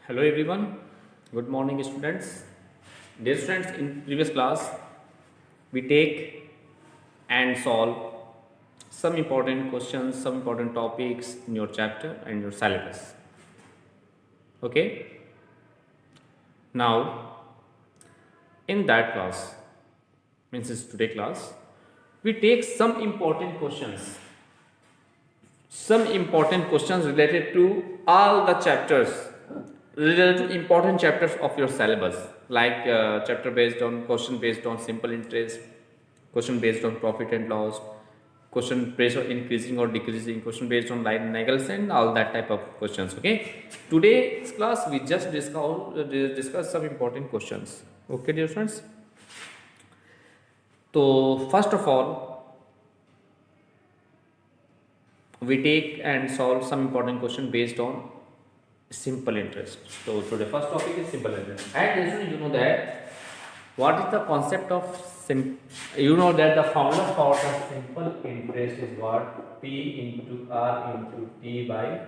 Hello everyone. Good morning students. Dear students, in previous class we take and solve some important questions, some important topics in your chapter and your syllabus. Okay? Now in that class, means it's today class, we take some important questions related to all the chapters, related to important chapters of your syllabus, like chapter based on question based on simple interest, question based on profit and loss, question based on increasing or decreasing, question based on line Nagels, and all that type of questions. Okay, today's class we just discuss some important questions. Okay, dear friends. So first of all, we take and solve some important question based on simple interest. So today first topic is simple interest. And listen, you know that what is the concept of you know that the formula for the simple interest is what? P into R into T by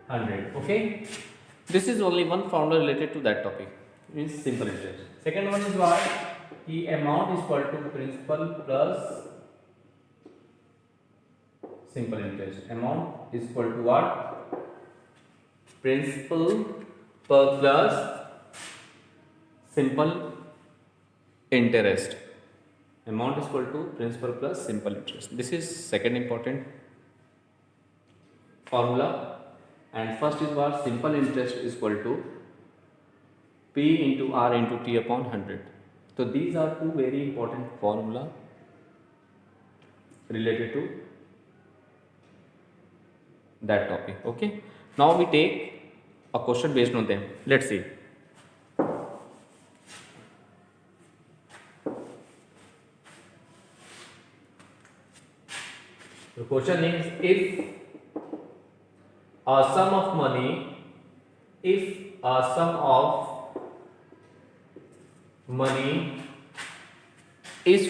100. Okay. This is only one formula related to that topic. Means simple interest. Second one is what? The amount is equal to principal plus simple interest. Amount is equal to what? Principal per plus simple interest. Amount is equal to principal plus simple interest. This is second important formula. And first is what? Simple interest is equal to P into R into T upon 100. So these are two very important formula related to that topic. Okay, now we take a question based on them. Let's see. The question is, if a sum of money is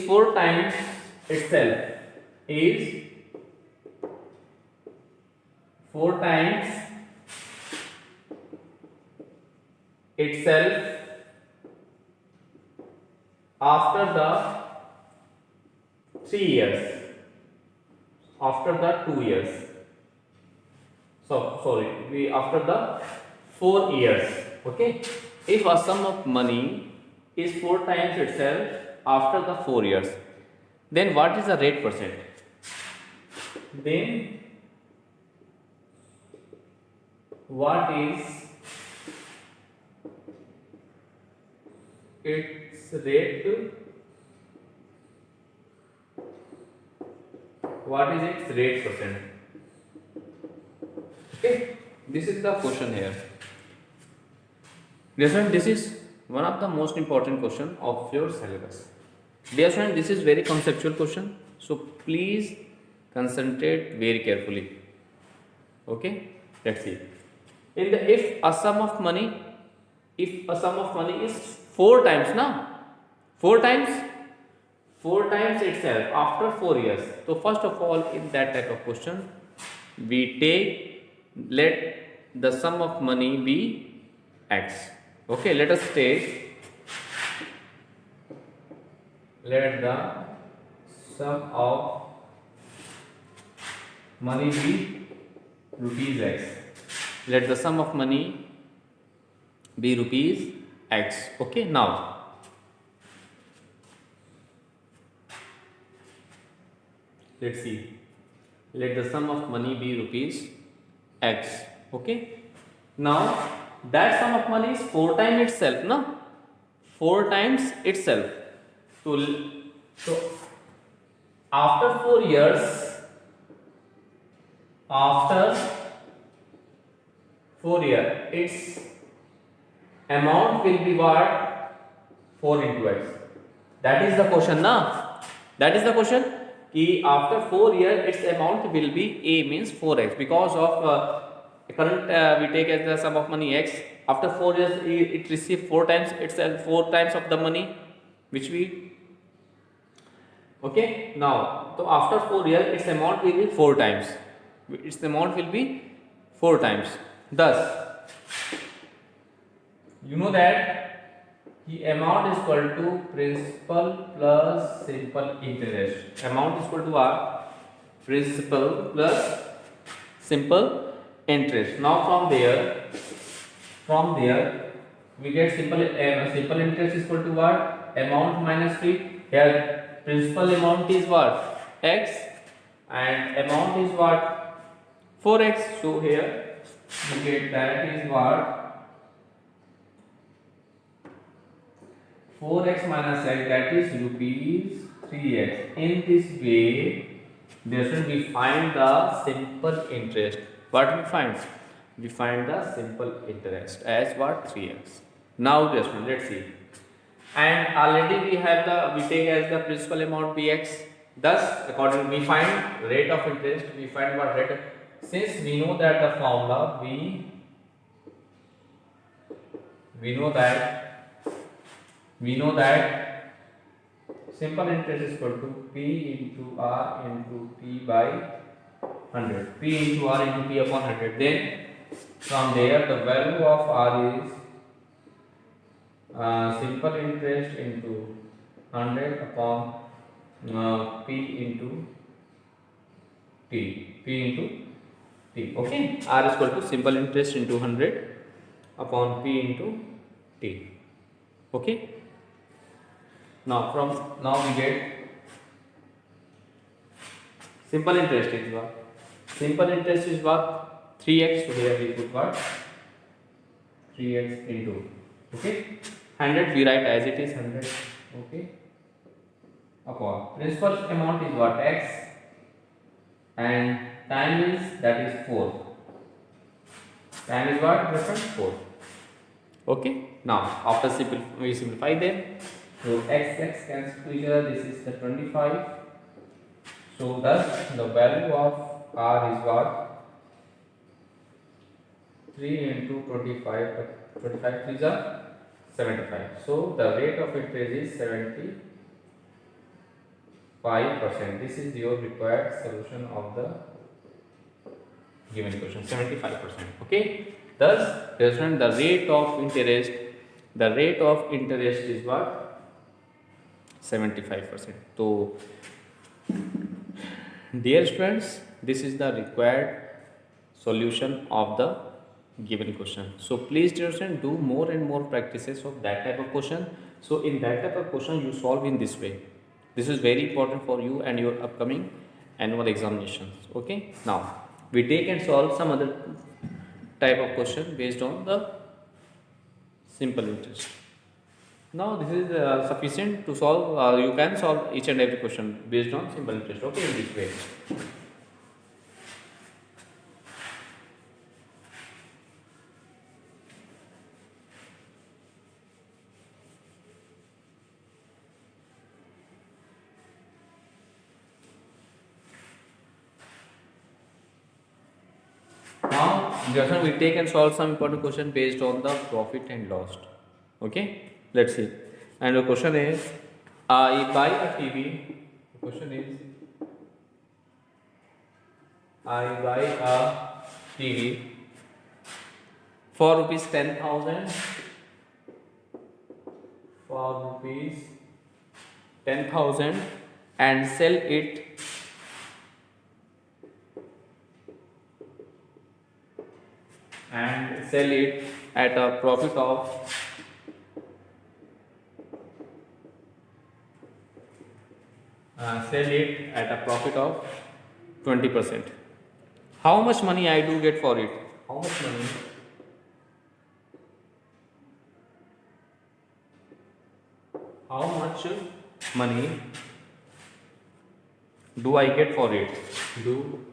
four times itself, is four times itself after the 3 years, after the 2 years, after the 4 years. Okay, if a sum of money is four times itself after the 4 years, then what is the rate percent? Then what is its rate? What is its rate percent? Okay, this is the question here. Dear friend, this is one of the most important question of your syllabus. Dear friend, this is very conceptual question, so please concentrate very carefully. Okay, let's see. In the if a sum of money is four times, four times itself after 4 years. So first of all, in that type of question, we let the sum of money be x. Okay, let us take, let the sum of money be rupees x. Let the sum of money be rupees x. Okay, now let's see. Let the sum of money be rupees x. Okay, now that sum of money is four times itself, four times itself. So after 4 years, its amount will be what? 4 into x. That is the question, that is the question. After 4 years, its amount will be a, means 4x, because of current we take as the sum of money x. After 4 years, it receive four times itself, four times of the money which we. Okay, now so after 4 years, its amount will be four times. Its amount will be four times. Thus, You know that the amount is equal to principal plus simple interest. Amount is equal to what? Principal plus simple interest. Now from there we get simple interest is equal to what? Amount minus fee. Here principal amount is what? X, and amount is what? 4x. So here we get that is what? 4x minus x, that is rupees 3x. In this way, therefore we find the simple interest. What we find? We find the simple interest as what? 3x. Now therefore let's see. And already we have we take as the principal amount bx. Thus, accordingly we find rate of interest. We find what rate. Since we know that the formula we know that simple interest is equal to P into R into T by 100. P into R into T upon 100. Then from there the value of R is simple interest into 100 upon P into T. P into T. Okay. R is equal to simple interest into 100 upon P into T. Okay. Now we get simple interest is what? Simple interest is what? 3x. So here we put what? 3x into, okay, 100 we write as it is 100, okay, upon principal amount is what? X, and time is, that is 4. Time is what? Different 4. Okay. Now after we simplify them. So x cancels to each other. This is the 25. So thus the value of R is what? 3 into 25. 25 3s are 75. So the rate of interest is 75%. This is your required solution of the given question. 75%. Okay. Thus, the rate of interest is what? 75%. So, dear students, this is the required solution of the given question. So please, dear students, do more and more practices of that type of question. So in that type of question, you solve in this way. This is very important for you and your upcoming annual examinations. Okay. Now we take and solve some other type of question based on the simple interest. Now this is sufficient to solve. You can solve each and every question based on simple interest. Okay, in this way. Now, just we take and solve some important question based on the profit and loss. Okay, let's see. And the question is, I buy a TV. The question is, I buy a TV for rupees 10,000. For rupees 10,000 and sell it at a profit of 20%. How much money I do get for it? How much money? How much money do I get for it? Do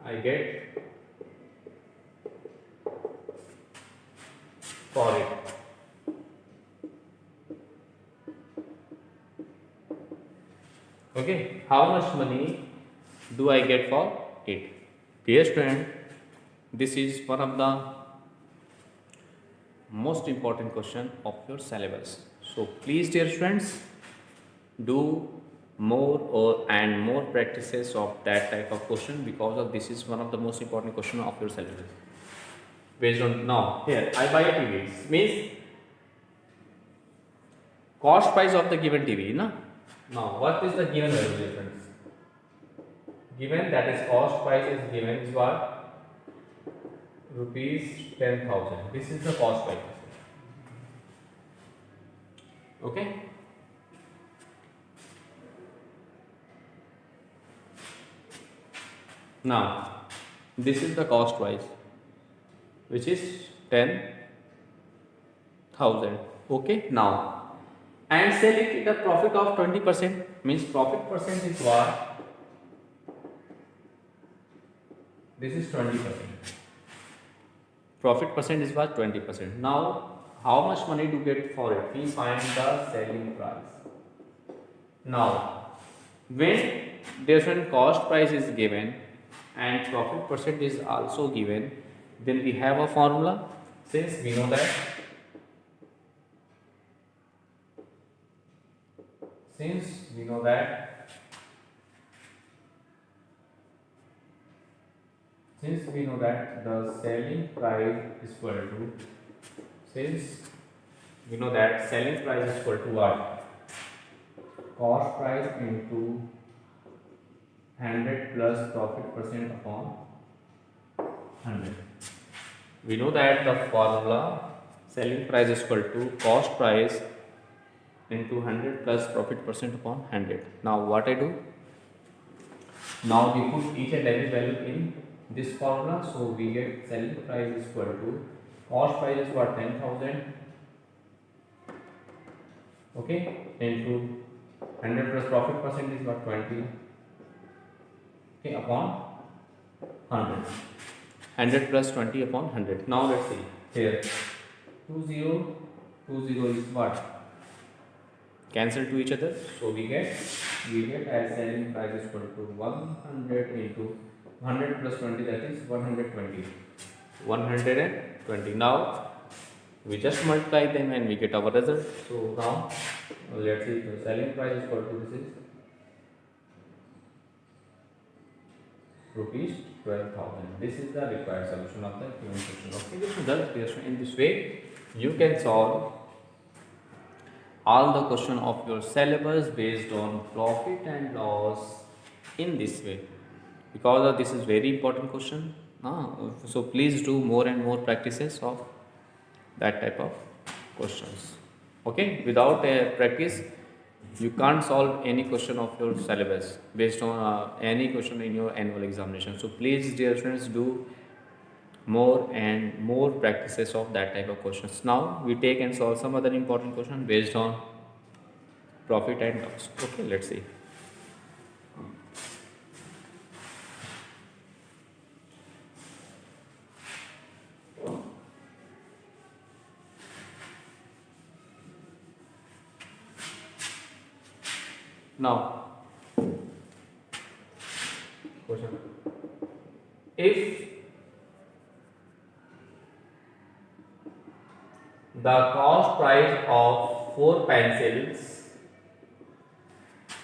I get for it? Okay, how much money do I get for it? Dear student, this is one of the most important question of your syllabus. So please, dear students, do more and more practices of that type of question, because of this is one of the most important question of your syllabus. based on, now here I buy a TV, means cost price of the given TV, na? Now what is the given value difference? Given, that is cost price is given is what? Rupees 10,000. This is the cost price. Okay. Now this is the cost price, which is 10,000. Okay. Now and sell it at a profit of 20%, means profit percent is what? This is 20%. Profit percent is what? 20%. Now how much money to get for it? We find the selling price. Now when different cost price is given and profit percent is also given, then we have a formula. Since we know that the selling price is equal to, what? Cost price into 100 plus profit percent upon 100. We know that the formula selling price is equal to cost price into 100 plus profit percent upon 100. Now what I do? Now we put each and every value in this formula, so we get selling price is equal to cost price is what? 10,000. Okay, into 100 plus profit percent is what? 20. Okay, upon 100. 100 plus 20 upon 100. Now let's see here. 20 is what? Cancel to each other, so we get as selling price is equal to 100 into 100 plus 20, that is 120. 120. Now we just multiply them and we get our result. So now let's see, the selling price is equal to, this is rupees 12,000. This is the required solution of the given question. Okay, this is the question. In this way you can solve all the question of your syllabus based on profit and loss in this way, because this is very important question. So please do more and more practices of that type of questions. Okay, without a practice you can't solve any question of your syllabus based on any question in your annual examination. So please, dear friends, do more and more practices of that type of questions. Now we take and solve some other important question based on profit and loss. Okay, let's see. Now question: if the cost price of 4 pencils,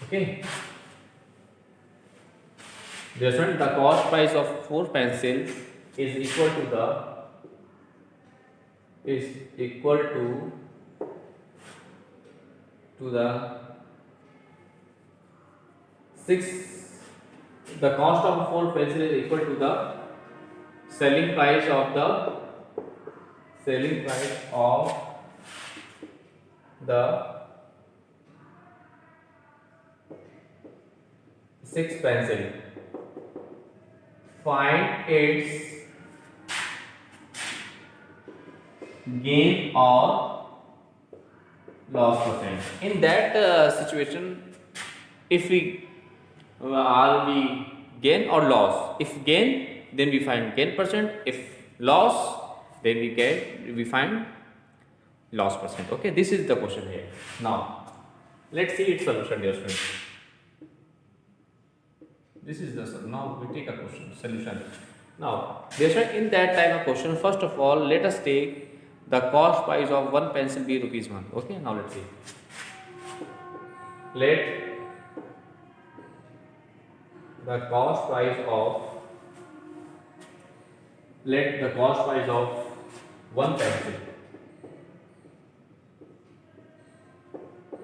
okay, the cost price of 4 pencils is equal to the 6, the cost of 4 pencils is equal to the selling price of the 6 pencil. Find its gain or loss percent. In that situation, if we are we gain or loss? If gain, then we find gain percent. If loss, then we find loss percent. Okay, this is the question here. Now let's see its solution, dear friends. This is the now we take a question solution. Now, in that type of question, first of all, let us take the cost price of 1 pencil be rupees 1. Okay, now let's see. Let the cost price of one pencil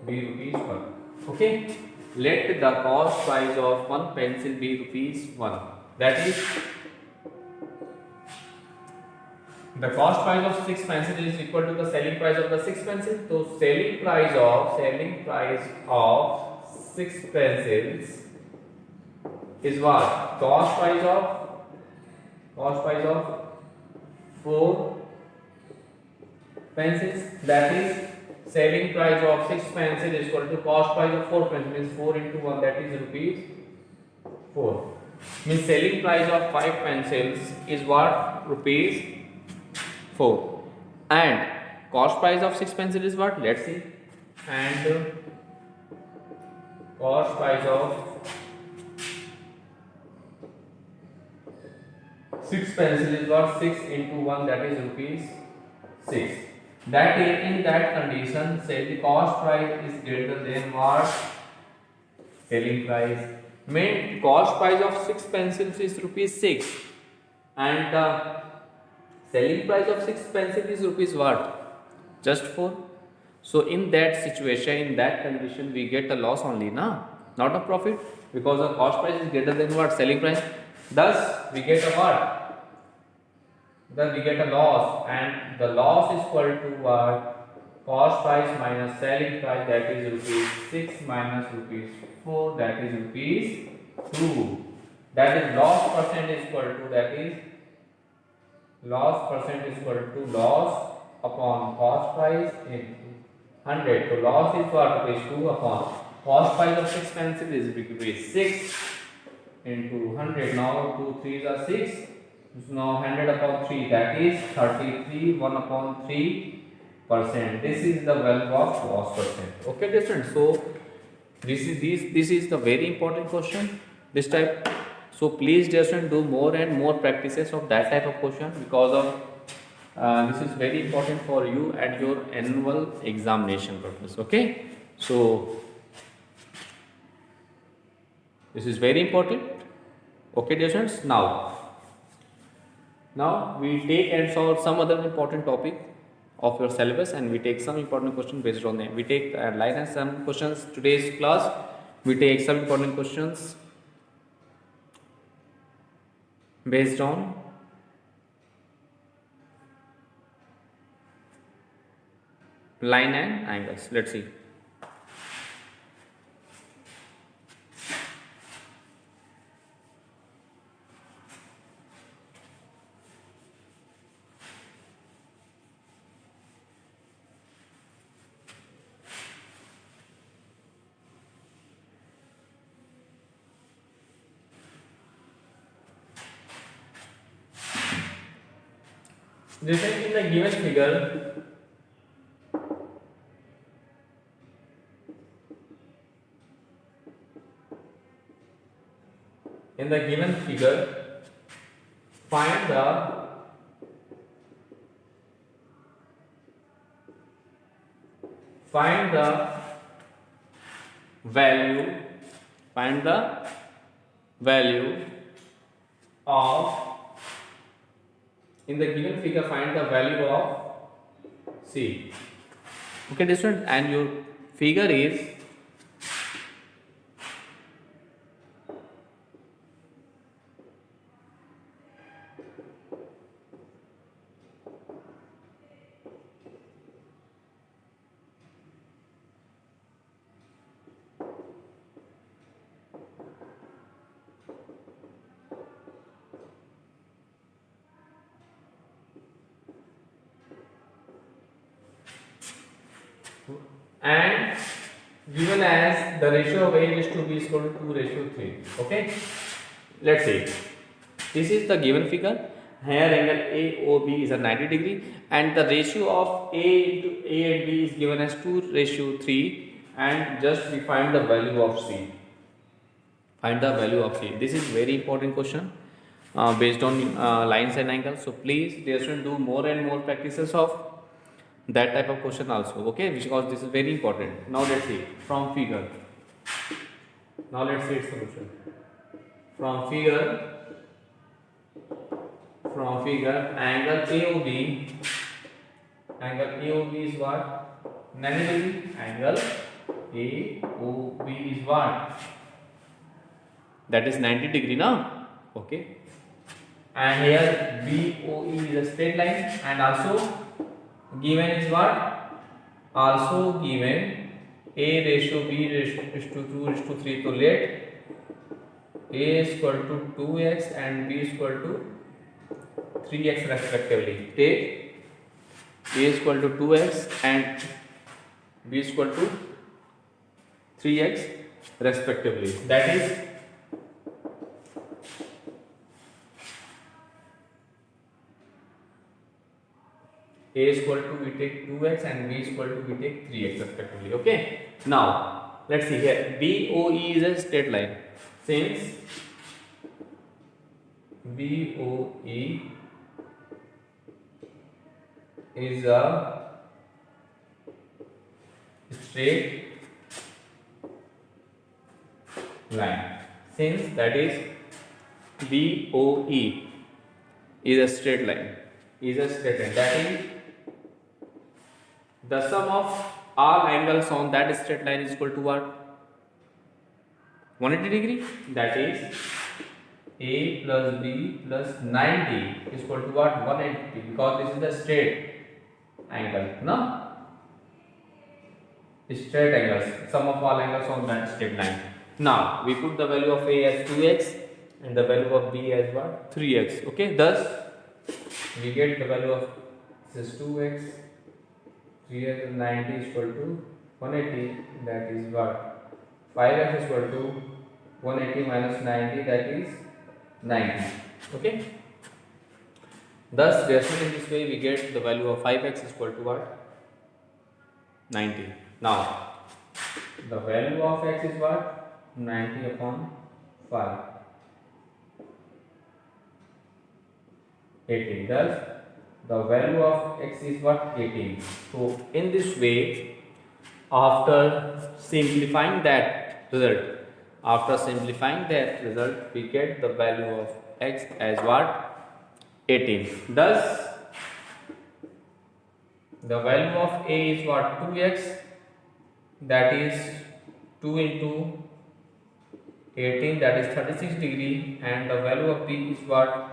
be rupees 1. Okay, let the cost price of one pencil be rupees 1. That is, the cost price of 6 pencils is equal to the selling price of the 6 pencils. So selling price of 6 pencils is what? Cost price of 4 pencils. That is, selling price of 6 pencils is equal to cost price of 4 pencils, means 4 into 1, that is rupees 4. Means selling price of 5 pencils is what? Rupees 4. And cost price of 6 pencils is what? Let's see. And cost price of 6 pencil is what? 6 into 1, that is rupees 6. That is, in that condition, say the cost price is greater than what? Selling price. Mean cost price of 6 pencils is rupees 6 and the selling price of 6 pencils is rupees what? Just 4. So in that situation, in that condition, we get a loss only, na? Not a profit, because the cost price is greater than what? Selling price. Thus we get a what? Then we get a loss, and the loss is equal to what? Cost price minus selling price, that is rupees 6 minus rupees 4, that is rupees 2. That is loss percent is equal to, that is loss percent is equal to loss upon cost price into 100. So loss is what? Rupees 2 upon cost price of 6 pencils is rupees 6 into 100. Now 2 3s are 6. So now 100 upon 3, that is 33, 1 upon 3%. This is the value of loss percent. Okay, different. So this is the very important question. This type. So please, dear student, do more and more practices of that type of question, because of this is very important for you and your annual examination purpose. Okay, so this is very important. Okay, dear students. Now we take and solve some other important topic of your syllabus, and we take some important question based on them. We take line and sum questions today's class. We take some important questions based on line and angles. Let's see. This is in the given figure. In the given figure, find the value of, in the given figure, find the value of C. Okay, this one, and your figure is and given as the ratio of A is to B is equal to 2:3. Okay, let's see. This is the given figure. Here angle AOB is a 90 degree, and the ratio of A into A and B is given as 2:3, and just we find the value of C. Find the value of C. This is very important question based on lines and angles. So please, dear student, do more and more practices of that type of question also. Okay, because this is very important. Now let's see from figure. Now let's see its solution. From figure, angle AOB angle AOB is what? 90 degree. Angle AOB is what? That is 90 degree now. Okay. And here BOE is a straight line, and also given is what? Also given A ratio B ratio is to 2 is to 3. So let A is equal to 2x and B is equal to 3x respectively. Take A is equal to 2x and B is equal to 3x respectively. That is A is equal to, we take 2x and B is equal to, we take 3x respectively. Okay. Now let's see here. BOE is a straight line. Since BOE is a straight line, since that is BOE is a straight line, that is the sum of all angles on that straight line is equal to what? 180 degree. That is A plus B plus 90 is equal to what? 180, because this is the straight angle. No? Straight angles, sum of all angles on that straight line. Now we put the value of A as 2x and the value of B as what? 3x. Okay, thus we get the value of this is 2x, 3x is 90 is equal to 180, that is what? 5x is equal to 180 minus 90, that is 90. Okay. Thus, reason in this way we get the value of 5x is equal to what? 90. Now, the value of x is what? 90 upon 5. 18. Thus, the value of x is what? 18. So, in this way, after simplifying that result, we get the value of x as what? 18. Thus, the value of A is what? 2x, that is 2 into 18, that is 36 degree, and the value of B is what?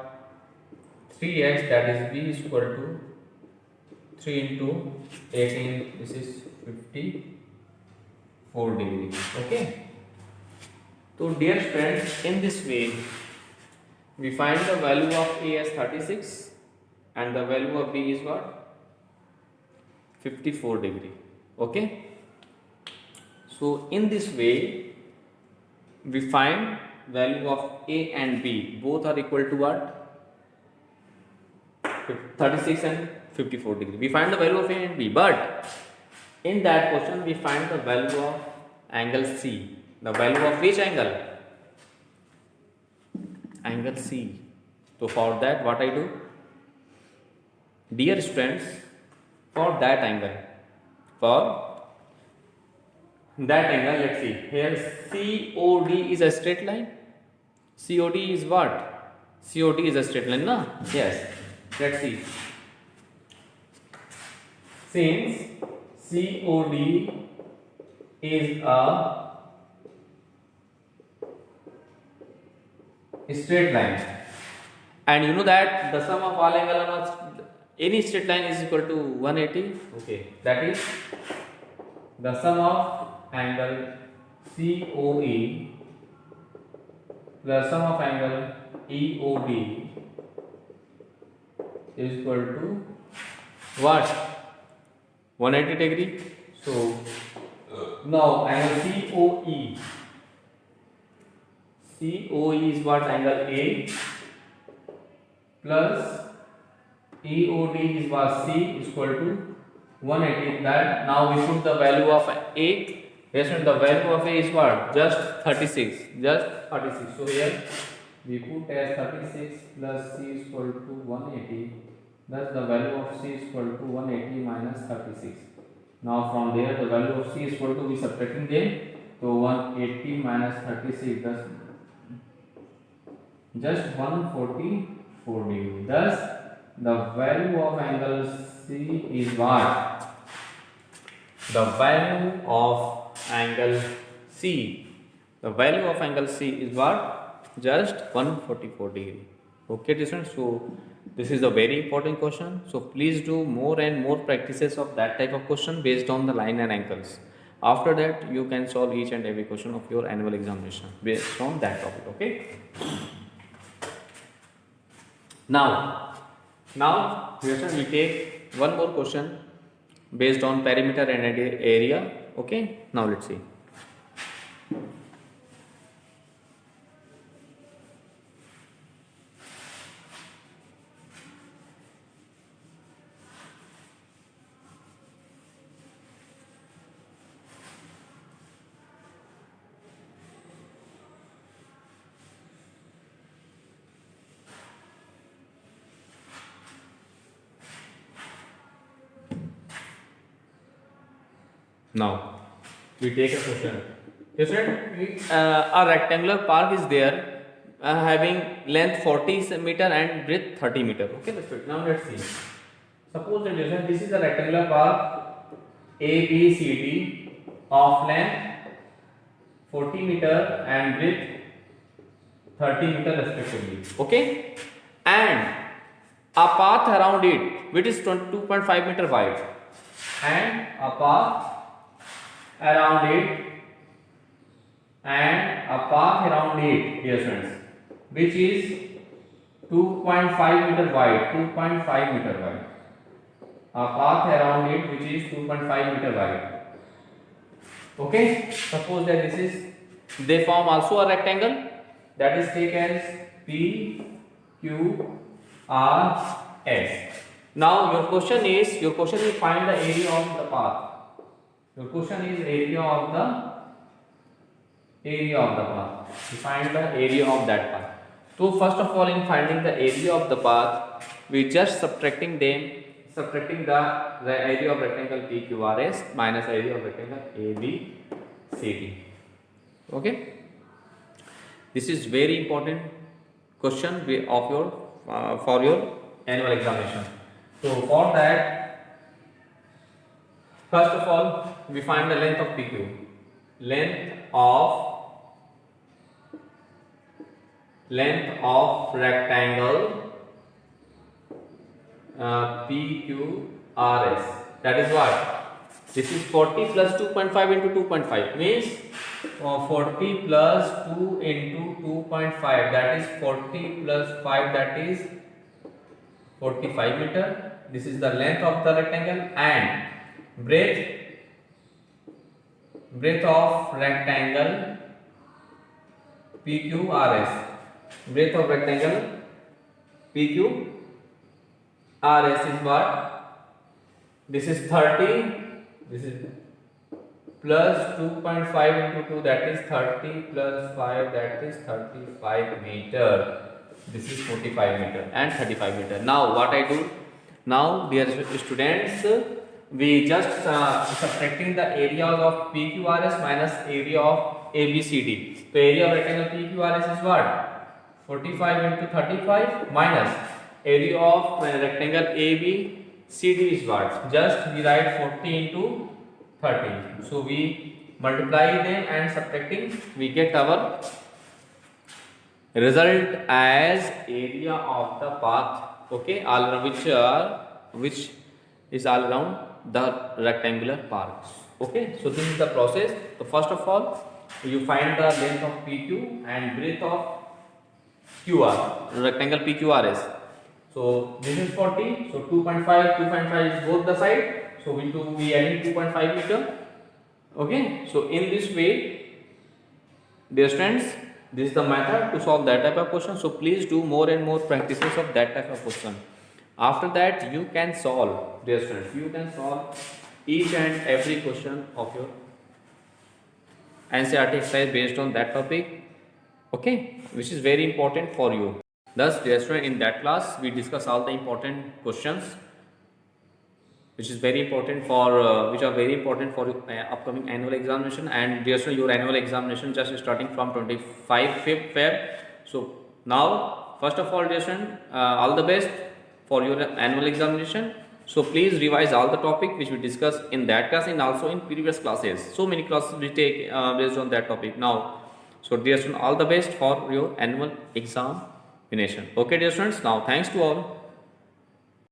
3x, that is B is equal to 3 into 18, this is 54 degree. Okay. So dear friends, in this way we find the value of A as 36 and the value of B is what? 54 degree. Okay. So in this way we find value of A and B, both are equal to what? 36 and 54 degree. We find the value of A and B, but in that question we find the value of angle C. The value of which angle? Angle C. So for that what I do? Dear students, for that angle, let's see, here COD is a straight line. COD is what? COD is a straight line, no? Yes. Let's see. Since COD is a straight line, and you know that the sum of all angle on any straight line is equal to 180. Okay, that is the sum of angle COE plus sum of angle EOD is equal to what? 180 degree. So now angle COE is what? Angle A plus EOD is what? C is equal to 180. That now we put the value of A. Yes, the value of A is what? Just 36. So here we put as 36 plus C is equal to 180. Thus the value of C is equal to 180 minus 36. Now from there the value of C is equal to, we subtracting them. So 180 minus 36, thus just 144 degree. Thus the value of angle C is what? The value of angle C. The value of angle C is what? Just 144 degree. Okay, students. So this is a very important question. So please do more and more practices of that type of question based on the line and angles. After that, you can solve each and every question of your annual examination based on that topic. Okay. Now, we take one more question based on perimeter and area. Okay. Now let's see. Now we take a question. A rectangular park is there having length 40 meter and breadth 30 meter. Okay, now let's see. Suppose that this is a rectangular park A, B, C, D of length 40 meter and breadth 30 meter respectively. Okay, and a path around it which is 2.5 meter wide, and a path around it dear friends, which is 2.5 meter wide, 2.5 meter wide, a path around it which is 2.5 meter wide. Okay, suppose that this is, they form also a rectangle, that is taken as P Q R S. Now your question is find the area of the path. Your question is area of the path. Find the area of that path. So first of all, in finding the area of the path, we just subtracting the area of rectangle PQRS minus area of rectangle ABCD. Okay. This is very important question of your for your annual examination. So for that, first of all, we find the length of PQ. Length of rectangle PQRS. That is what? This is 40 plus 2.5 into 2.5 means 40 plus 2 into 2.5, that is 40 plus 5, that is 45 meter. This is the length of the rectangle, and breadth of rectangle PQRS. Breadth of rectangle PQRS is what? This is 30. This is plus 2.5 into 2, that is 30 plus 5, that is 35 meter. This is 45 meter and 35 meter. Now what I do? Now dear students, we just subtracting the areas of PQRS minus area of ABCD. So area of rectangle PQRS is what? 45 into 35 minus area of rectangle ABCD is what? Just we write 40 into 30. So we multiply them and subtracting, we get our result as area of the path. Okay, all around which is all around the rectangular parks. Okay, so this is the process. So first of all, you find the length of PQ and breadth of QR, rectangle PQRS. So this is 40. So 2.5 is both the side. So we adding 2.5 meter. Okay, so in this way, dear students, this is the method to solve that type of question. So please do more and more practices of that type of question. After that, you can solve, dear students, you can solve each and every question of your NCERT exercise based on that topic. Okay, which is very important for you. Thus, dear student, in that class we discuss all the important questions which is very important for which are very important for upcoming annual examination. And dear student, your annual examination just starting from 25 Feb. So now, first of all, dear student, all the best for your annual examination. So please revise all the topic which we discussed in that class and also in previous classes. So many classes we take based on that topic now. So dear students, all the best for your annual examination. Okay dear students, now thanks to all.